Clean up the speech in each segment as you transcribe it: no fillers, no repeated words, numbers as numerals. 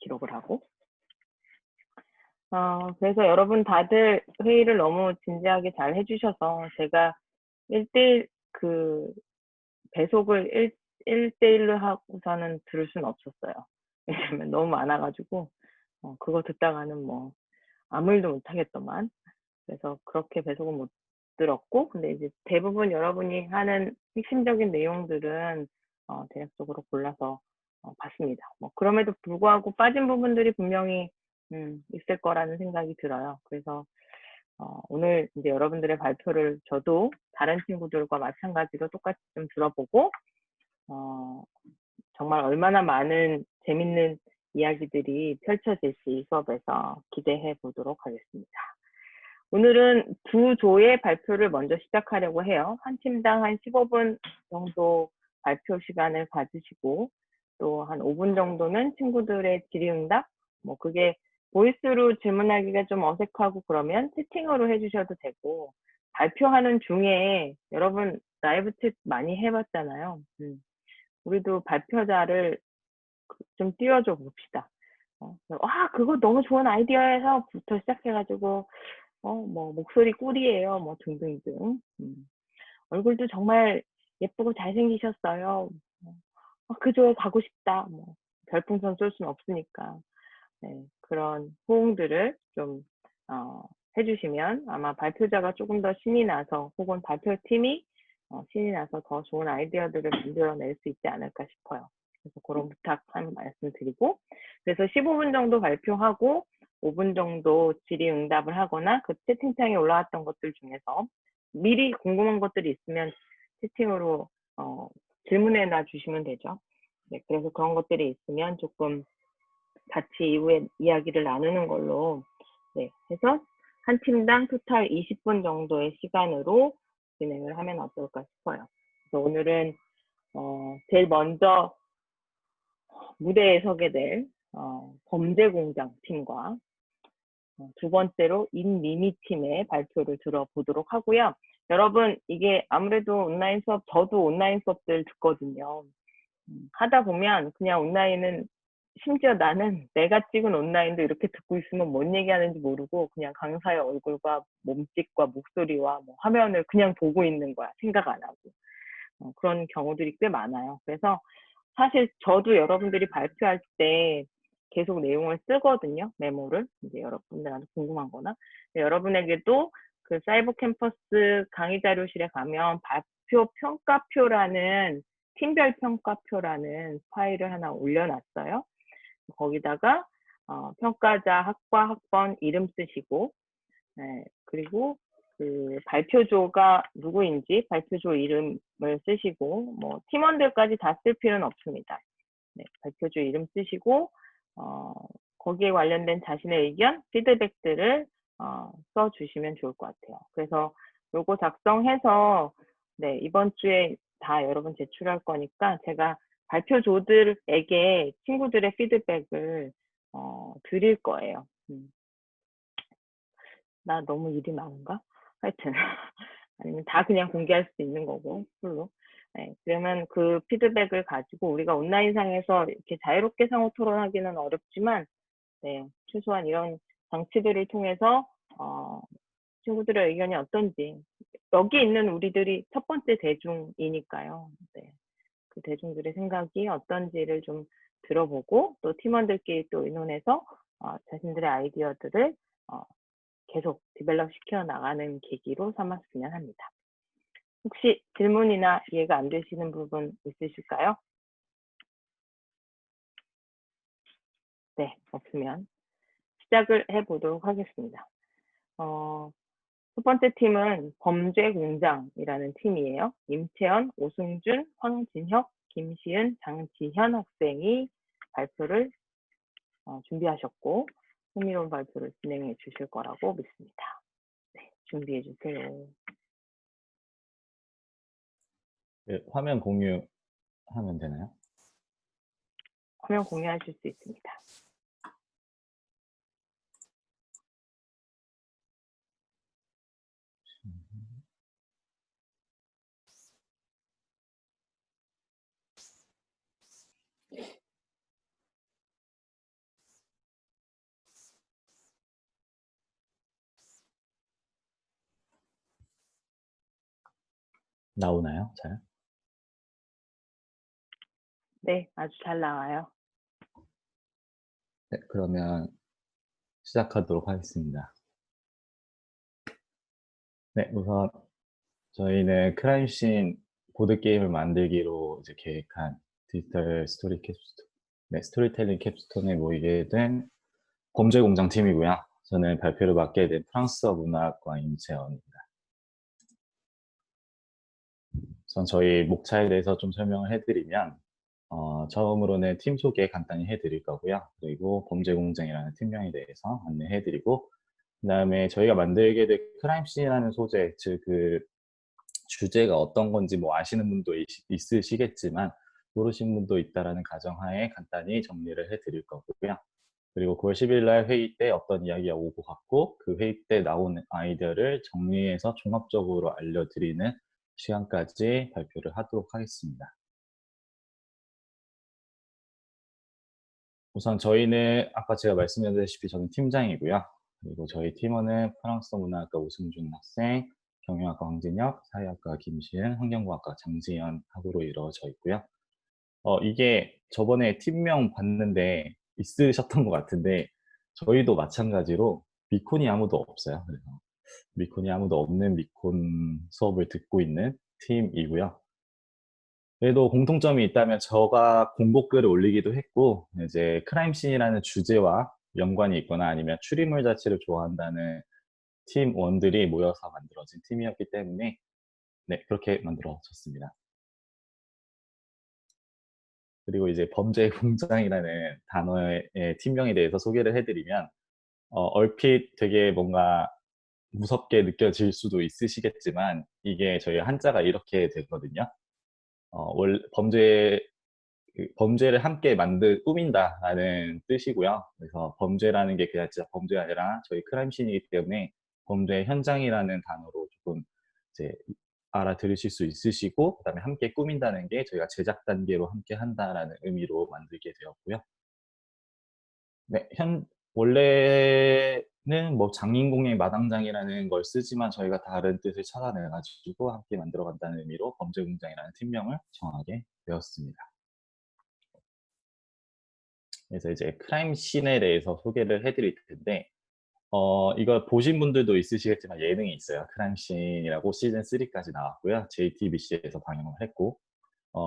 기록을 하고. 그래서 여러분 다들 회의를 너무 진지하게 잘 해주셔서 제가 1대1 그 배속을 1대1로 하고서는 들을 수는 없었어요. 왜냐면 너무 많아가지고 그거 듣다가는 뭐 아무 일도 못하겠더만. 그래서 그렇게 배속은 못 들었고, 근데 이제 대부분 여러분이 하는 핵심적인 내용들은 대략적으로 골라서 봤습니다. 뭐 그럼에도 불구하고 빠진 부분들이 분명히 있을 거라는 생각이 들어요. 그래서 오늘 이제 여러분들의 발표를 저도 다른 친구들과 마찬가지로 똑같이 좀 들어보고 정말 얼마나 많은 재밌는 이야기들이 펼쳐질지 수업에서 기대해 보도록 하겠습니다. 오늘은 두 조의 발표를 먼저 시작하려고 해요. 한 팀당 한 15분 정도 발표 시간을 가지시고 또 한 5분 정도는 친구들의 질의응답, 뭐 그게 보이스로 질문하기가 좀 어색하고 그러면 채팅으로 해주셔도 되고, 발표하는 중에 여러분 라이브 챗 많이 해봤잖아요. 우리도 발표자를 좀 띄워줘 봅시다. 와, 그거 너무 좋은 아이디어에서부터 시작해가지고 뭐 목소리 꿀이에요, 뭐 등등등. 얼굴도 정말 예쁘고 잘생기셨어요. 그 조에 가고 싶다. 뭐 별풍선 쏠 수는 없으니까. 네, 그런 호응들을 좀 해주시면 아마 발표자가 조금 더 신이 나서 혹은 발표팀이 신이 나서 더 좋은 아이디어들을 만들어낼 수 있지 않을까 싶어요. 그래서 그런 부탁 한 말씀 드리고, 그래서 15분 정도 발표하고 5분 정도 질의응답을 하거나 그 채팅창에 올라왔던 것들 중에서 미리 궁금한 것들이 있으면 채팅으로 질문해 놔 주시면 되죠. 네, 그래서 그런 것들이 있으면 조금 같이 이후에 이야기를 나누는 걸로 해서 한 팀당 토탈 20분 정도의 시간으로 진행을 하면 어떨까 싶어요. 그래서 오늘은 제일 먼저 무대에 서게 될 범죄공장 팀과 두 번째로 인미미 팀의 발표를 들어보도록 하고요. 여러분, 이게 아무래도 온라인 수업, 저도 온라인 수업들 듣거든요. 하다 보면 그냥 온라인은, 심지어 나는 내가 찍은 온라인도 이렇게 듣고 있으면 뭔 얘기하는지 모르고 그냥 강사의 얼굴과 몸짓과 목소리와 뭐 화면을 그냥 보고 있는 거야. 생각 안 하고. 그런 경우들이 꽤 많아요. 그래서 사실 저도 여러분들이 발표할 때 계속 내용을 쓰거든요. 메모를. 이제 여러분들한테 궁금한 거나. 여러분에게도 그 사이버 캠퍼스 강의 자료실에 가면 발표 평가표라는, 팀별 평가표라는 파일을 하나 올려놨어요. 거기다가 평가자, 학과, 학번 이름 쓰시고, 그리고 그 발표조가 누구인지 발표조 이름을 쓰시고, 뭐 팀원들까지 다 쓸 필요는 없습니다. 발표조 이름 쓰시고 거기에 관련된 자신의 의견, 피드백들을 써주시면 좋을 것 같아요. 그래서 요거 작성해서 이번 주에 다 여러분 제출할 거니까 제가 발표조들에게 친구들의 피드백을 드릴 거예요. 나 너무 일이 많은가? 하여튼 아니면 다 그냥 공개할 수 있는 거고 풀로. 그러면 그 피드백을 가지고 우리가 온라인상에서 이렇게 자유롭게 상호 토론하기는 어렵지만 최소한 이런 장치들을 통해서 친구들의 의견이 어떤지, 여기 있는 우리들이 첫 번째 대중이니까요. 그 대중들의 생각이 어떤지를 좀 들어보고 또 팀원들끼리 또 의논해서 자신들의 아이디어들을 계속 디벨롭 시켜 나가는 계기로 삼았으면 합니다. 혹시 질문이나 이해가 안 되시는 부분 있으실까요? 네, 없으면 시작을 해보도록 하겠습니다. 첫 번째 팀은 범죄공장이라는 팀이에요. 임채연, 오승준, 황진혁, 김시은, 장지현 학생이 발표를 준비하셨고 흥미로운 발표를 진행해 주실 거라고 믿습니다. 네, 준비해 주세요. 네, 화면 공유하면 되나요? 화면 공유하실 수 있습니다. 나오나요? 잘? 네, 아주 잘 나와요. 네, 그러면 시작하도록 하겠습니다. 네, 우선 저희는 크라임씬 보드게임을 만들기로 이제 계획한 디지털 스토리 캡스톤, 네, 스토리텔링 캡스톤에 모이게 된 범죄공장 팀이고요. 저는 발표를 맡게 된 프랑스어 문화학과 임채원입니다. 우선 저희 목차에 대해서 좀 설명을 해드리면 처음으로는 팀 소개 간단히 해드릴 거고요. 그리고 범죄공장이라는 팀명에 대해서 안내해드리고 그 다음에 저희가 만들게 될 크라임씬이라는 소재, 즉 그 주제가 어떤 건지 뭐 아시는 분도 있으시겠지만 모르시는 분도 있다라는 가정하에 간단히 정리를 해드릴 거고요. 그리고 9월 10일 날 회의 때 어떤 이야기가 오고 갔고 그 회의 때 나온 아이디어를 정리해서 종합적으로 알려드리는 시간까지 발표를 하도록 하겠습니다. 우선 저희는 아까 제가 말씀드렸다시피 저는 팀장이고요. 그리고 저희 팀원은 프랑스어 문화학과 오승준 학생, 경영학과 황진혁, 사회학과 김시은, 환경공학과 장지연 학으로 이루어져 있고요. 이게 저번에 팀명 봤는데 있으셨던 것 같은데 저희도 마찬가지로 미콘이 아무도 없어요. 그래서 미콘이 아무도 없는 미콘 수업을 듣고 있는 팀이고요. 그래도 공통점이 있다면 저가 공보글을 올리기도 했고 이제 크라임씬이라는 주제와 연관이 있거나 아니면 추리물 자체를 좋아한다는 팀원들이 모여서 만들어진 팀이었기 때문에 네, 그렇게 만들어졌습니다. 그리고 이제 범죄 공장이라는 단어의 팀명에 대해서 소개를 해드리면 얼핏 되게 뭔가 무섭게 느껴질 수도 있으시겠지만 이게 저희 한자가 이렇게 되거든요. 범죄를 함께 꾸민다라는 뜻이고요. 그래서 범죄라는 게 그냥 진짜 범죄가 아니라 저희 크라임씬이기 때문에 범죄 현장이라는 단어로 조금 이제 알아들으실 수 있으시고 그다음에 함께 꾸민다는 게 저희가 제작 단계로 함께 한다라는 의미로 만들게 되었고요. 네, 원래는 뭐 장인공예 마당장이라는 걸 쓰지만 저희가 다른 뜻을 찾아내가지고 함께 만들어간다는 의미로 범죄공장이라는 팀명을 정하게 되었습니다. 그래서 이제 크라임씬에 대해서 소개를 해드릴 텐데 이걸 보신 분들도 있으시겠지만 예능이 있어요. 크라임씬이라고 시즌 3까지 나왔고요. JTBC에서 방영을 했고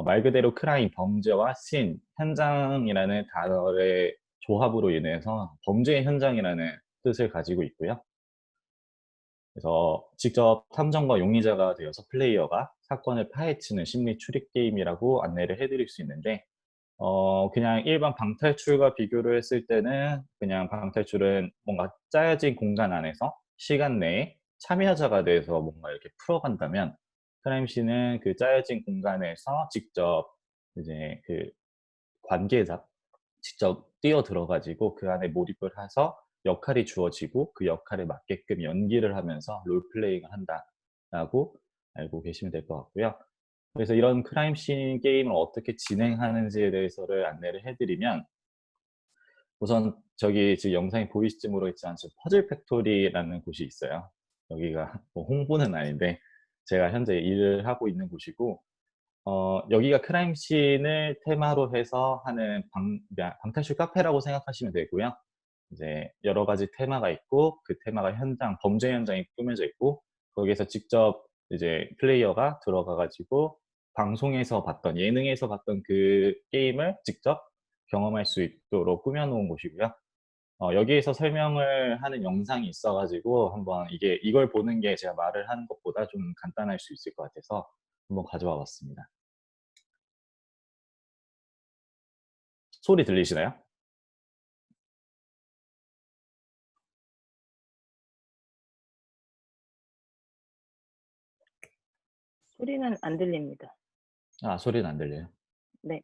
말 그대로 크라임, 범죄와 씬, 현장이라는 단어의 조합으로 인해서 범죄의 현장이라는 뜻을 가지고 있고요. 그래서 직접 탐정과 용의자가 되어서 플레이어가 사건을 파헤치는 심리 추리 게임이라고 안내를 해드릴 수 있는데 그냥 일반 방탈출과 비교를 했을 때는 그냥 방탈출은 뭔가 짜여진 공간 안에서 시간 내에 참여자가 돼서 뭔가 이렇게 풀어간다면 크라임씬은 그 짜여진 공간에서 직접 이제 그 관계자 직접 뛰어들어가지고 그 안에 몰입을 해서 역할이 주어지고 그 역할에 맞게끔 연기를 하면서 롤플레잉을 한다라고 알고 계시면 될 것 같고요. 그래서 이런 크라임씬 게임을 어떻게 진행하는지에 대해서를 안내를 해드리면 우선 저기 지금 영상이 보이실지 모르겠지만 지금 퍼즐 팩토리라는 곳이 있어요. 여기가 뭐 홍보는 아닌데 제가 현재 일을 하고 있는 곳이고 여기가 크라임씬을 테마로 해서 하는 방탈출 카페라고 생각하시면 되고요. 이제 여러 가지 테마가 있고 그 테마가 범죄 현장이 꾸며져 있고 거기에서 직접 이제 플레이어가 들어가 가지고 방송에서 봤던 예능에서 봤던 그 게임을 직접 경험할 수 있도록 꾸며 놓은 곳이고요. 여기에서 설명을 하는 영상이 있어 가지고 한번 이걸 보는 게 제가 말을 하는 것보다 좀 간단할 수 있을 것 같아서 한번 가져와 봤습니다. 소리 들리시나요? 소리는 안 들립니다. 아, 소리는 안 들려요. 네.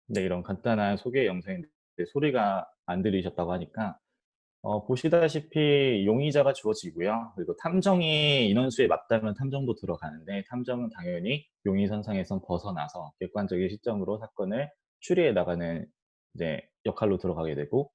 네, 이런 간단한 소개 영상인데 소리가 안 들리셨다고 하니까 보시다시피 용의자가 주어지고요. 그리고 탐정이 인원수에 맞다면 탐정도 들어가는데 탐정은 당연히 용의선상에선 벗어나서 객관적인 시점으로 사건을 추리해 나가는 이제 역할로 들어가게 되고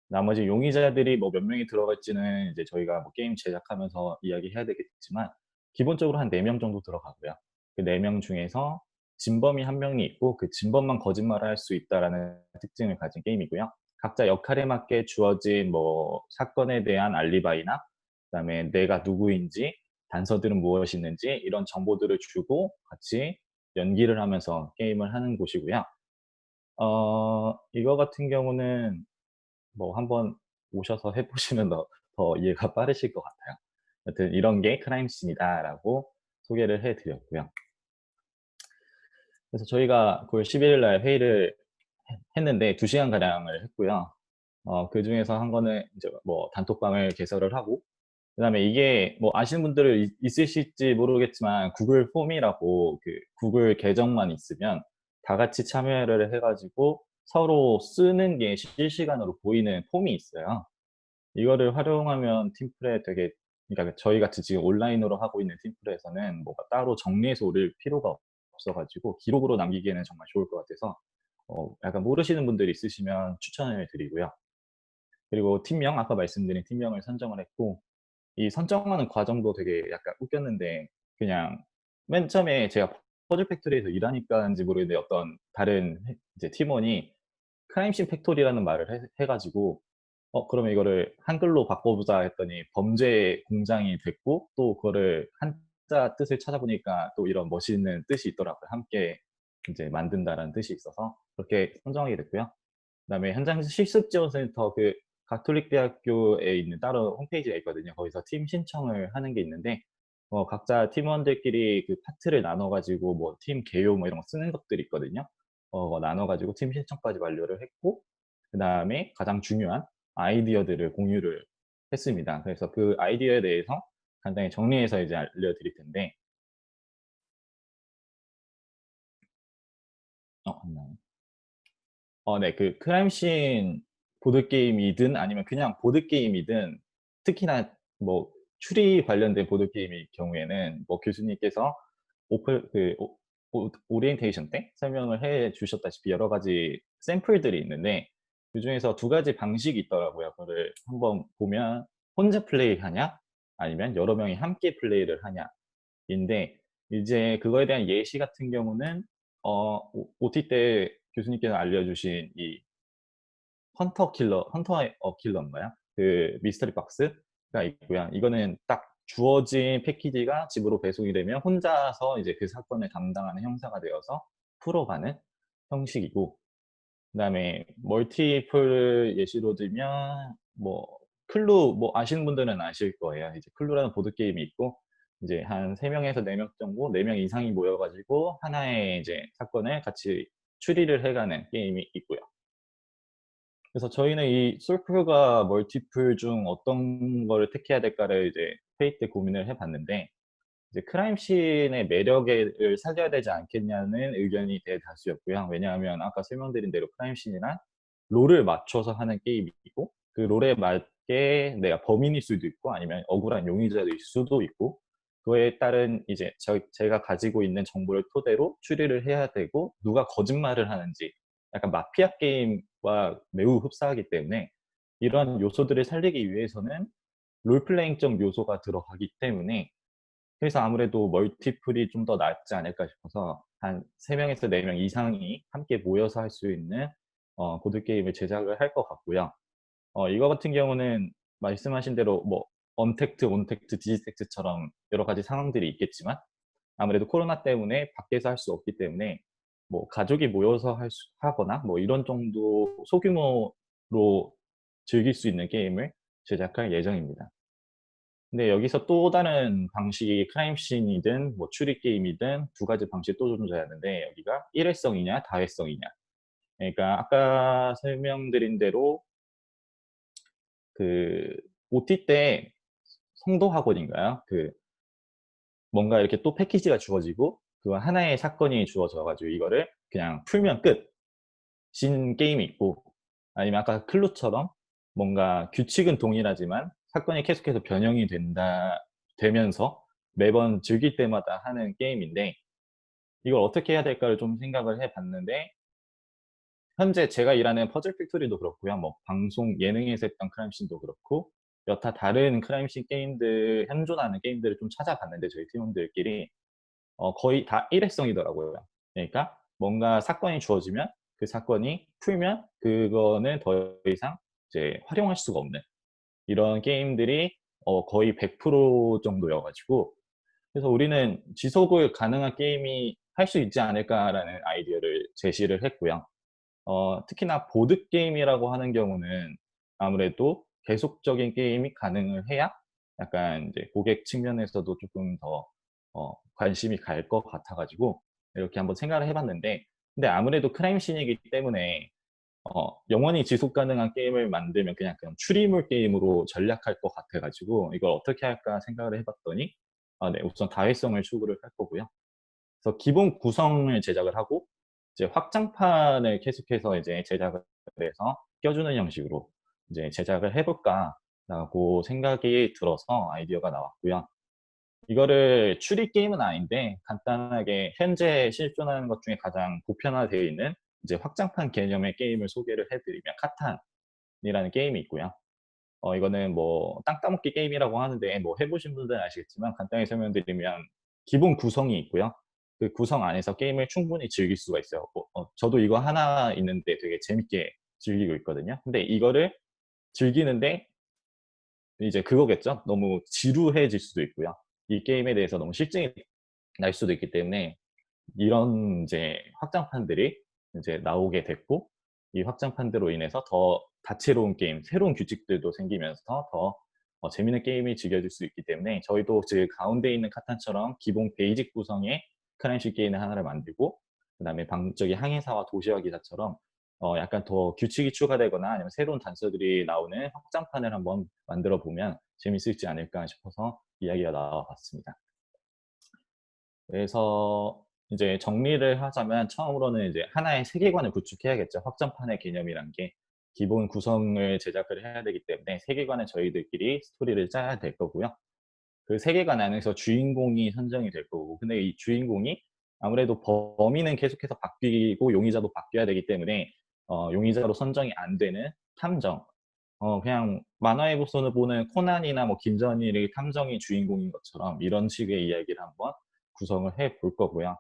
나머지 용의자들이 뭐 몇 명이 들어갈지는 이제 저희가 뭐 게임 제작하면서 이야기해야 되겠지만 기본적으로 한 4명 정도 들어가고요. 그 4명 중에서 진범이 1명이 있고 그 진범만 거짓말을 할 수 있다라는 특징을 가진 게임이고요. 각자 역할에 맞게 주어진 뭐 사건에 대한 알리바이나 그다음에 내가 누구인지 단서들은 무엇이 있는지 이런 정보들을 주고 같이 연기를 하면서 게임을 하는 곳이고요. 이거 같은 경우는 뭐 한번 오셔서 해 보시면 더 이해가 빠르실 것 같아요. 여튼 "이런 게 크라임씬이다."라고 소개를 해 드렸고요. 그래서 저희가 9월 11일 날 회의를 했는데 2 시간가량을 했고요. 그중에서 한 거는 이제 뭐 단톡방을 개설을 하고 그다음에 이게 뭐 아시는 분들은 있으실지 모르겠지만 구글 폼이라고 그 구글 계정만 있으면 다 같이 참여를 해 가지고 서로 쓰는 게 실시간으로 보이는 폼이 있어요. 이거를 활용하면 팀플에 되게 그러니까 저희 같이 지금 온라인으로 하고 있는 팀플에서는 뭐가 따로 정리해서 올릴 필요가 없어 가지고 기록으로 남기기에는 정말 좋을 것 같아서 약간 모르시는 분들이 있으시면 추천을 드리고요. 그리고 팀명 아까 말씀드린 팀명을 선정을 했고 이 선정하는 과정도 되게 약간 웃겼는데 그냥 맨 처음에 제가 퍼즐 팩토리에서 일하니까인지 모르겠는데 어떤 다른 이제 팀원이 크라임씬 팩토리라는 말을 해 가지고 그러면 이거를 한글로 바꿔보자 했더니 범죄 공장이 됐고 또 그거를 한자 뜻을 찾아보니까 또 이런 멋있는 뜻이 있더라고요. 함께 인제 만든다라는 뜻이 있어서 그렇게 선정하게 됐고요. 그다음에 현장 실습 지원 센터 그 가톨릭 대학교에 있는 따로 홈페이지가 있거든요. 거기서 팀 신청을 하는 게 있는데 각자 팀원들끼리 그 파트를 나눠 가지고 뭐 팀 개요 뭐 이런 거 쓰는 것들이 있거든요. 나눠 가지고 팀 신청까지 완료를 했고 그다음에 가장 중요한 아이디어들을 공유를 했습니다. 그래서 그 아이디어에 대해서 간단히 정리해서 이제 알려드릴 텐데 안 나오네. 네. 그 크라임씬 보드게임이든 아니면 그냥 보드게임이든 특히나 뭐 추리 관련된 보드게임일 경우에는 뭐 교수님께서 오플 그 오리엔테이션 때 설명을 해 주셨다시피 여러 가지 샘플들이 있는데 그중에서 2가지 방식이 있더라고요. 그거를 한번 보면 혼자 플레이하냐 아니면 여러 명이 함께 플레이를 하냐인데 이제 그거에 대한 예시 같은 경우는 OT 때 교수님께서 알려주신 이 헌터 킬러인가요? 그 미스터리 박스가 있고요. 이거는 딱 주어진 패키지가 집으로 배송이 되면 혼자서 이제 그 사건을 담당하는 형사가 되어서 풀어가는 형식이고 그다음에 멀티플 예시로 들면 뭐 클루 뭐 아시는 분들은 아실 거예요. 이제 클루라는 보드게임이 있고 이제 한 3 명에서 4명 정도 4명 이상이 모여 가지고 하나의 이제 사건을 같이 추리를 해 가는 게임이 있고요. 그래서 저희는 이 솔크가 멀티플 중 어떤 거를 택해야 될까를 이제 회의 때 고민을 해 봤는데 이제 크라임씬의 매력을 살려야 되지 않겠냐는 의견이 대다수였고요. 왜냐하면 아까 설명드린 대로 크라임씬이란 롤을 맞춰서 하는 게임이고 그 롤에 맞게 내가 범인일 수도 있고 아니면 억울한 용의자일 수도 있고 그거에 따른 이제 제가 가지고 있는 정보를 토대로 추리를 해야 되고 누가 거짓말을 하는지 약간 마피아 게임과 매우 흡사하기 때문에 이러한 요소들을 살리기 위해서는 롤플레잉적 요소가 들어가기 때문에 그래서 아무래도 멀티플이 좀 더 낫지 않을까 싶어서 한 3 명에서 4명 이상이 함께 모여서 할 수 있는 보드게임을 제작을 할 것 같고요. 이거 같은 경우는 말씀하신 대로 뭐 언택트, 온택트, 디지택트처럼 여러 가지 상황들이 있겠지만 아무래도 코로나 때문에 밖에서 할 수 없기 때문에 뭐 가족이 모여서 하거나 뭐 이런 정도 소규모로 즐길 수 있는 게임을 제작할 예정입니다. 근데 여기서 또 다른 방식이 크라임씬이든 뭐 추리 게임이든 2가지 방식이 또 존재하는데 여기가 일회성이냐 다회성이냐. 그러니까 아까 설명드린 대로 그 OT 때 성도학원인가요? 그 뭔가 이렇게 또 패키지가 주어지고 그 하나의 사건이 주어져 가지고 이거를 그냥 풀면 끝. 신 게임이 있고, 아니면 아까 클루처럼 뭔가 규칙은 동일하지만 사건이 계속해서 변형이 되면서 매번 즐길 때마다 하는 게임인데, 이걸 어떻게 해야 될까를 좀 생각을 해 봤는데, 현재 제가 일하는 퍼즐 팩토리도 그렇고요. 뭐 방송 예능에서 했던 크라임씬도 그렇고, 여타 다른 크라임씬 게임들, 현존하는 게임들을 좀 찾아봤는데 저희 팀원들끼리 거의 다 일회성이더라고요. 그러니까 뭔가 사건이 주어지면 그 사건이 풀면 그거는 더 이상 이제 활용할 수가 없는 이런 게임들이 거의 100% 정도여 가지고, 그래서 우리는 '지속을 가능한 게임이 할 수 있지 않을까.'라는 아이디어를 제시를 했고요. 특히나 보드게임이라고 하는 경우는 아무래도 계속적인 게임이 가능을 해야 약간 이제 고객 측면에서도 쪼끔 더 관심이 갈 것 같아 가지고 이렇게 한번 생각을 해 봤는데, 근데 아무래도 크라임 씬이기 때문에 영원히 지속 가능한 게임을 만들면 그냥 추리물 게임으로 전락할 것 같아 가지고 '이걸 어떻게 할까.' 생각을 해 봤더니, 네, 우선 다회성을 추구를 할 거고요. 그래서 기본 구성을 제작을 하고 이제 확장판을 계속해서 이제 제작을 해서 껴주는 형식으로 이제 '제작을 해 볼까.'라고 생각이 들어서 아이디어가 나왔고요. 이거를 추리 게임은 아닌데 간단하게 현재 실존하는 것 중에 가장 보편화되어 있는 이제 확장판 개념의 게임을 소개를 해 드리면, 카탄이라는 게임이 있고요. 이거는 뭐 땅 따먹기 게임이라고 하는데, 뭐 해 보신 분들은 아시겠지만 간단히 설명드리면 기본 구성이 있고요. 그 구성 안에서 게임을 충분히 즐길 수가 있어요. 저도 이거 하나 있는데 되게 재밌게 즐기고 있거든요. 근데 이거를 즐기는데 이제 그거겠죠. 너무 지루해질 수도 있고요. 이 게임에 대해서 너무 실증이 날 수도 있기 때문에 이런 이제 확장판들이 이제 나오게 됐고, 이 확장판들로 인해서 더 다채로운 게임, 새로운 규칙들도 생기면서 더 재미있는 게임이 즐겨질 수 있기 때문에 저희도 그 가운데 있는 카탄처럼 기본 베이직 구성의 크라임식 게임을 하나를 만들고, 그다음에 저기 항해사와 도시화 기사처럼 약간 더 규칙이 추가되거나 아니면 새로운 단서들이 나오는 확장판을 한번 만들어 보면 재밌을지 않을까 싶어서 이야기가 나와 봤습니다. 그래서 이제 정리를 하자면 처음으로는 이제 하나의 세계관을 구축해야겠죠. 확장판의 개념이란 게 기본 구성을 제작을 해야 되기 때문에 세계관을 저희들끼리 스토리를 짜야 될 거고요. 그 세계관 안에서 주인공이 선정이 될 거고, 근데 이 주인공이 아무래도 범인은 계속해서 바뀌고 용의자도 바뀌어야 되기 때문에 용의자로 선정이 안 되는 탐정, 그냥 만화에서는 보는 코난이나 뭐 김전일의 탐정이 주인공인 것처럼 이런 식의 이야기를 한번 구성을 해 볼 거고요.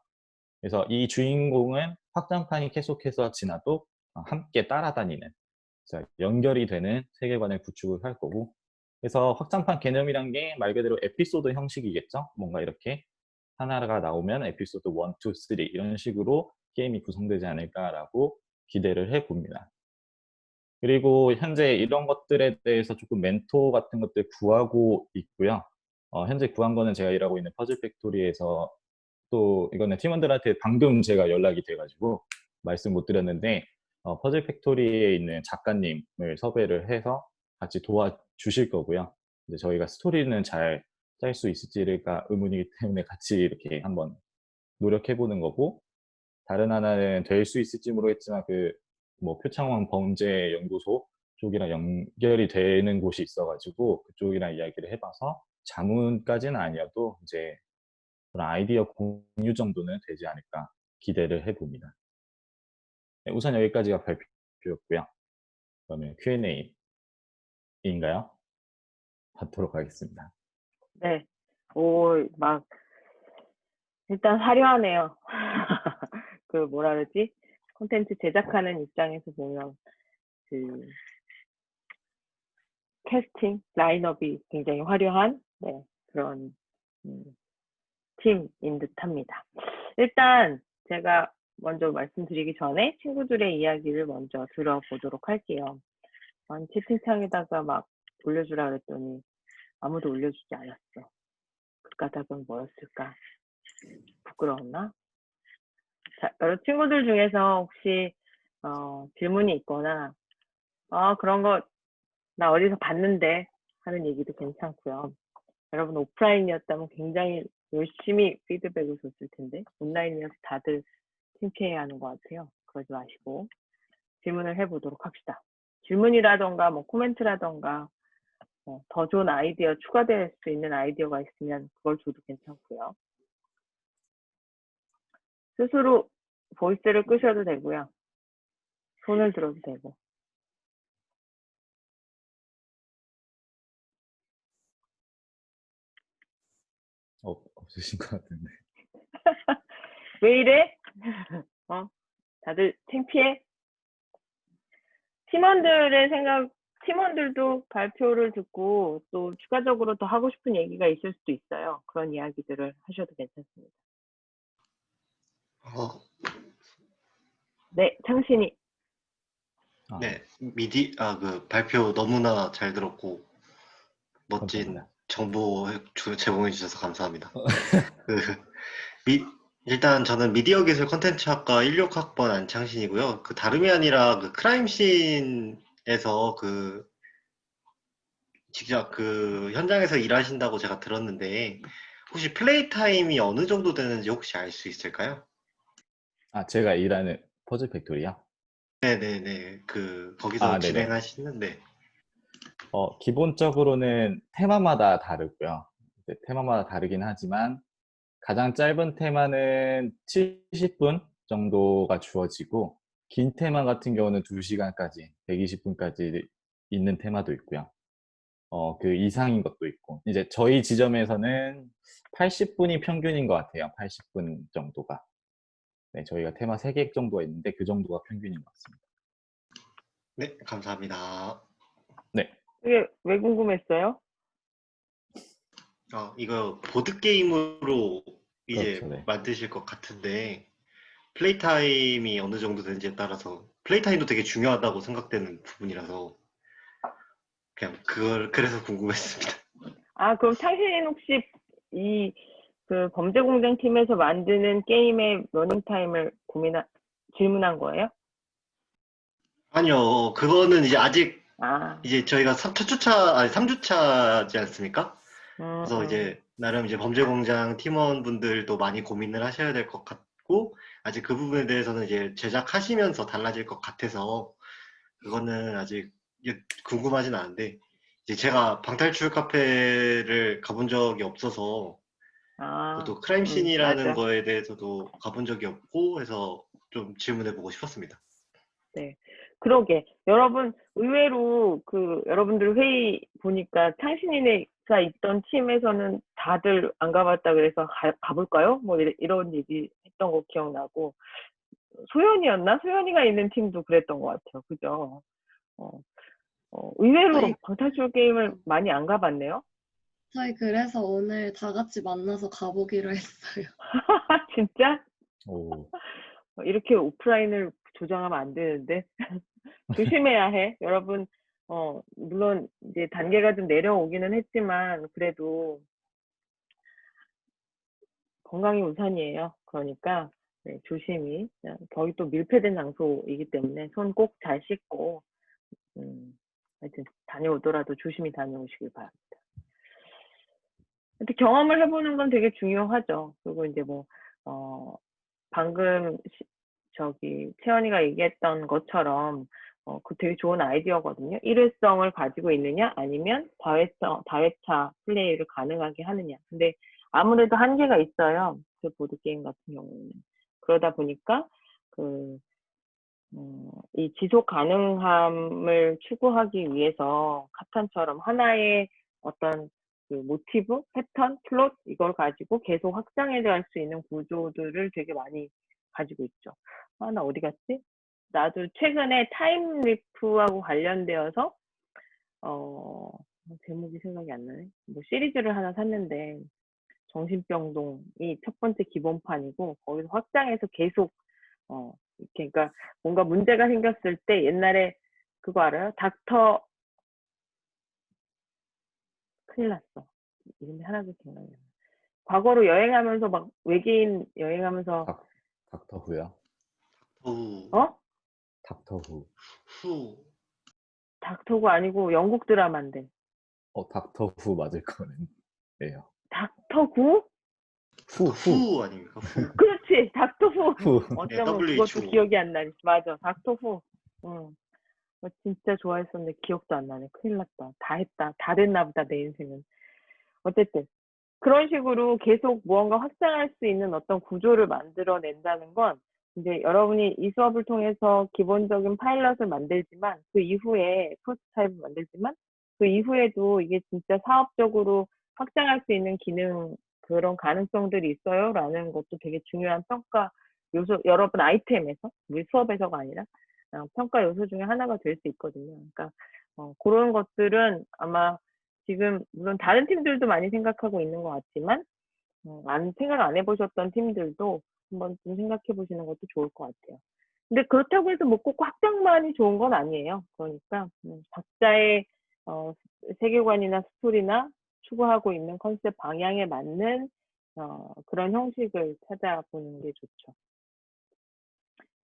그래서 이 주인공은 확장판이 계속해서 지나도 함께 따라다니는, 자 연결이 되는 세계관을 구축을 할 거고, 그래서 확장판 개념이란 게 말 그대로 에피소드 형식이겠죠. 뭔가 이렇게 하나가 나오면 에피소드 1, 2, 3 이런 식으로 게임이 구성되지 않을까라고 기대를 해 봅니다. 그리고 현재 이런 것들에 대해서 조금 멘토 같은 것들 구하고 있고요. 현재 구한 거는 제가 일하고 있는 퍼즐 팩토리에서, 또 이거는 팀원들한테 방금 제가 연락이 돼 가지고 말씀 못 드렸는데, 퍼즐 팩토리에 있는 작가님을 섭외를 해서 같이 도와주실 거고요. 이제 저희가 스토리는 잘 짤 수 있을지가 의문이기 때문에 같이 이렇게 한번 노력해 보는 거고, 다른 하나는 될 수 있을지 모르겠지만 그 뭐 표창원 범죄 연구소 쪽이랑 연결이 되는 곳이 있어 가지고 그쪽이랑 이야기를 해 봐서 자문까지는 아니어도 이제 그런 아이디어 공유 정도는 되지 않을까 기대를 해 봅니다. 네, 우선 여기까지가 발표였고요. 그러면 Q&A인가요? 받도록 하겠습니다. 네. 오, 막, 일단 화려하네요. 그, 뭐라 그러지? 콘텐츠 제작하는 입장에서 보면, 그, 캐스팅, 라인업이 굉장히 화려한, 네, 그런, 음, 팀인 듯 합니다. 일단, 제가 먼저 말씀드리기 전에 친구들의 이야기를 먼저 들어보도록 할게요. 아니, 채팅창에다가 막 올려주라 그랬더니 아무도 올려주지 않았어. 그 까닭은 뭐였을까? 부끄러웠나? 자, 여러 친구들 중에서 혹시 질문이 있거나 그런 거 나 어디서 봤는데 하는 얘기도 괜찮고요. 여러분 오프라인이었다면 굉장히 열심히 피드백을 줬을 텐데 온라인이어서 다들 창피해하는 것 같아요. 그러지 마시고 질문을 해보도록 합시다. 질문이라던가 뭐 코멘트라던가 더 좋은 아이디어, 추가될 수 있는 아이디어가 있으면 그걸 줘도 괜찮고요. 스스로 보이스를 끄셔도 되고요. 손을 들어도 되고. 없으신 것 같은데. 왜 이래? 다들 창피해? 팀원들도 발표를 듣고 또 추가적으로 더 하고 싶은 얘기가 있을 수도 있어요. 그런 이야기들을 하셔도 괜찮습니다. 어, 네, 창신이. 네, 그 발표 너무나 잘 들었고 멋진 감사합니다. 정보 제공해 주셔서 감사합니다. 일단 저는 미디어 기술 콘텐츠학과 16학번 안창신이고요. 그 다름이 아니라 그 크라임씬에서 직접 그 현장에서 일하신다고 제가 들었는데 혹시 플레이 타임이 어느 정도 되는지 혹시 알 수 있을까요? 제가 일하는 퍼즐 팩토리요? 네네네. 거기서 네네. 진행하시는데. 기본적으로는 테마마다 다르고요. 테마마다 다르긴 하지만 가장 짧은 테마는 70분 정도가 주어지고 긴 테마 같은 경우는 2시간까지 120분까지 있는 테마도 있고요. 그 이상인 것도 있고 이제 저희 지점에서는 80분이 평균인 것 같아요. 80분 정도가. 네, 저희가 테마 3개 정도가 있는데 그 정도가 평균인 것 같습니다. 네, 감사합니다. 네. 이게 왜 궁금했어요? 이거 보드게임으로 이제 그렇죠. 네. 만드실 것 같은데 플레이 타임이 어느 정도 되는지에 따라서 플레이 타임도 되게 중요하다고 생각되는 부분이라서 그냥 그래서 궁금했습니다. 그럼 창신이는 혹시 그 범죄공장 팀에서 만드는 게임의 러닝타임을 질문한 거예요? 아니요, 그거는 이제 아직 이제 저희가 3주차지 않습니까? 그래서 이제 나름 이제 범죄공장 팀원분들도 많이 고민을 하셔야 될 것 같고 아직 그 부분에 대해서는 이제 제작하시면서 달라질 것 같아서 그거는 아직 궁금하진 않은데 이제 제가 방탈출 카페를 가본 적이 없어서 또 크라임씬이라는 맞아. 거에 대해서도 가본 적이 없고 해서 좀 질문해보고 싶었습니다. 네. 그러게. 여러분, 의외로 여러분들 회의 보니까 창신이가 있던 팀에서는 다들 안 가봤다 그래서 가볼까요? 뭐 이런 얘기 했던 거 기억나고. 소연이었나? 소연이가 있는 팀도 그랬던 것 같아요. 그죠? 의외로 방탈출 게임을 많이 안 가봤네요. 저희 그래서 오늘 다 같이 만나서 가보기로 했어요. 진짜? 오. 이렇게 오프라인을 조정하면 안 되는데. 조심해야 해. 여러분, 물론 이제 단계가 좀 내려오기는 했지만, 그래도 건강이 우선이에요. 그러니까, 네, 조심히. 거기 또 밀폐된 장소이기 때문에 손 꼭 잘 씻고, 하여튼 다녀오더라도 조심히 다녀오시길 바랍니다. 하여튼 경험을 해보는 건 되게 중요하죠. 그리고 이제 방금 채연이가 얘기했던 것처럼 그 되게 좋은 아이디어거든요. 일회성을 가지고 있느냐 아니면 다회차 플레이를 가능하게 하느냐. 근데 아무래도 한계가 있어요. 그 보드게임 같은 경우는. 그러다 보니까 이 지속 가능함을 추구하기 위해서 카탄처럼 하나의 어떤 모티브, 패턴, 플롯 이걸 가지고 계속 확장해 갈 수 있는 구조들을 되게 많이 가지고 있죠. 나 어디 갔지? 나도 최근에 타임리프하고 관련되어서 제목이 생각이 안 나네. 시리즈를 하나 샀는데 정신병동이 첫 번째 기본판이고 거기서 확장해서 계속 그러니까 뭔가 문제가 생겼을 때 옛날에 그거 알아요? 큰일 났어. 이름이 하나도 기억나지 않아. 과거로 여행하면서 막 외계인 여행하면서 닥터 후요? 닥터 후. 닥터 후 아니고 영국 드라마인데. 닥터 후 맞을 거네요. 닥터 구? 후 아닙니까? 그렇지, 닥터 후. 후. 어쩌면 WHO. 그것도 기억이 안 나지. 맞아, 닥터 후. 진짜 좋아했었는데 기억도 안 나네. 큰일 났다. 다 했다. 다 됐나 보다, 내 인생은. 어쨌든 그런 식으로 계속 무언가 확장할 수 있는 어떤 구조를 만들어낸다는 건 이제 여러분이 이 수업을 통해서 기본적인 파일럿을 만들지만 그 이후에 프로토타입을 만들지만 그 이후에도 이게 진짜 사업적으로 확장할 수 있는 기능 그런 가능성들이 있어요라는 것도 되게 중요한 평가 요소 여러분 아이템에서 우리 수업에서가 아니라 평가 요소 중에 하나가 될 수 있거든요. 그러니까 그런 것들은 아마 지금 물론 다른 팀들도 많이 생각하고 있는 것 같지만 생각 안 해보셨던 팀들도 한번 좀 생각해 보시는 것도 좋을 것 같아요. 근데 그렇다고 해서 뭐 꼭 확장만이 좋은 건 아니에요. 그러니까 각자의 세계관이나 스토리나 추구하고 있는 컨셉 방향에 맞는 그런 형식을 찾아보는 게 좋죠.